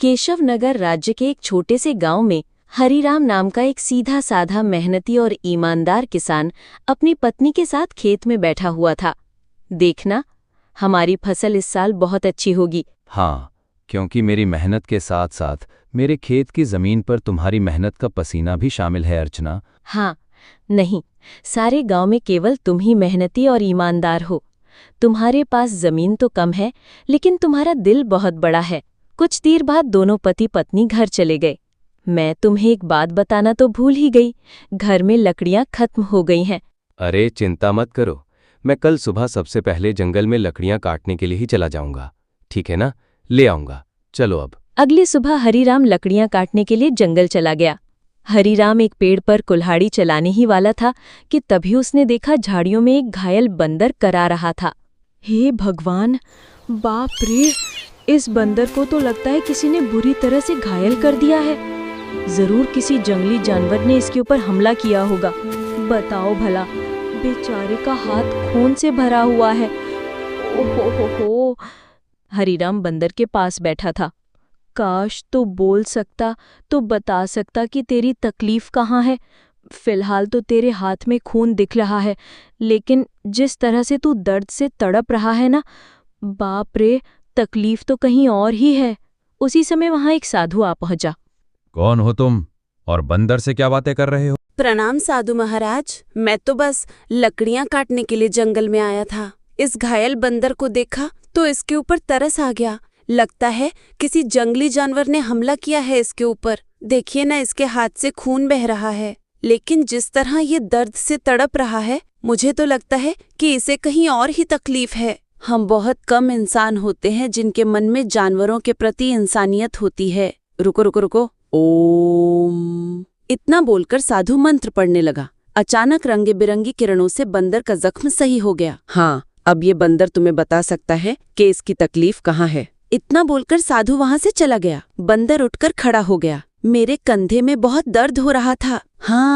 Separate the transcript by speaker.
Speaker 1: केशव नगर राज्य के एक छोटे से गांव में हरिराम नाम का एक सीधा साधा मेहनती और ईमानदार किसान अपनी पत्नी के साथ खेत में बैठा हुआ था। देखना, हमारी फसल इस साल बहुत अच्छी होगी।
Speaker 2: हाँ, क्योंकि मेरी मेहनत के साथ साथ मेरे खेत की जमीन पर तुम्हारी मेहनत का पसीना भी शामिल है अर्चना।
Speaker 1: हाँ, नहीं, सारे गांव में केवल तुम ही मेहनती और ईमानदार हो। तुम्हारे पास जमीन तो कम है, लेकिन तुम्हारा दिल बहुत बड़ा है। कुछ देर बाद दोनों पति पत्नी घर चले गए। मैं तुम्हें एक बात बताना तो भूल ही गई, घर में लकड़ियां खत्म हो गई हैं।
Speaker 2: अरे चिंता मत करो, मैं कल सुबह सबसे पहले जंगल में लकड़ियां काटने के लिए ही चला जाऊंगा। ठीक है ना, ले आऊंगा। चलो अब।
Speaker 1: अगली सुबह हरिराम लकड़ियां काटने के लिए जंगल चला गया। हरिराम एक पेड़ पर कुल्हाड़ी चलाने ही वाला था कि तभी उसने देखा झाड़ियों में एक घायल बंदर करा रहा था। हे भगवान, बाप रे, इस बंदर को तो लगता है किसी ने बुरी तरह से घायल कर दिया है। जरूर किसी जंगली जानवर ने इसके ऊपर हमला किया होगा। बताओ भला, बेचारे का हाथ खून से भरा हुआ है। ओहो हो। हरिराम बंदर के पास बैठा था। काश तो बोल सकता, तो बता सकता कि तेरी तकलीफ कहाँ है। फिलहाल तो तेरे हाथ में खून दिख रहा है, लेकिन जिस तरह से तू दर्द से तड़प रहा है ना, बाप रे, तकलीफ तो कहीं और ही है। उसी समय वहां एक साधु आ पहुंचा।
Speaker 3: कौन हो तुम और बंदर से क्या बातें कर रहे हो?
Speaker 4: प्रणाम साधु महाराज, मैं तो बस लकड़ियां काटने के लिए जंगल में आया था। इस घायल बंदर को देखा तो इसके ऊपर तरस आ गया। लगता है किसी जंगली जानवर ने हमला किया है इसके ऊपर। देखिए ना, इसके हाथ से खून बह रहा है, लेकिन जिस तरह ये दर्द से तड़प रहा है, मुझे तो लगता है कि इसे कहीं और ही तकलीफ है। हम बहुत कम इंसान होते हैं जिनके मन में जानवरों के प्रति इंसानियत होती है। रुको रुको रुको, ओम। इतना बोलकर साधु मंत्र पढ़ने लगा। अचानक रंगे बिरंगी किरणों से बंदर का जख्म सही हो गया। हाँ, अब ये बंदर तुम्हें बता सकता है कि इसकी तकलीफ कहाँ है। इतना बोलकर साधु वहां से चला गया। बंदर उठकर खड़ा हो गया। मेरे कंधे में बहुत दर्द हो रहा था। हाँ,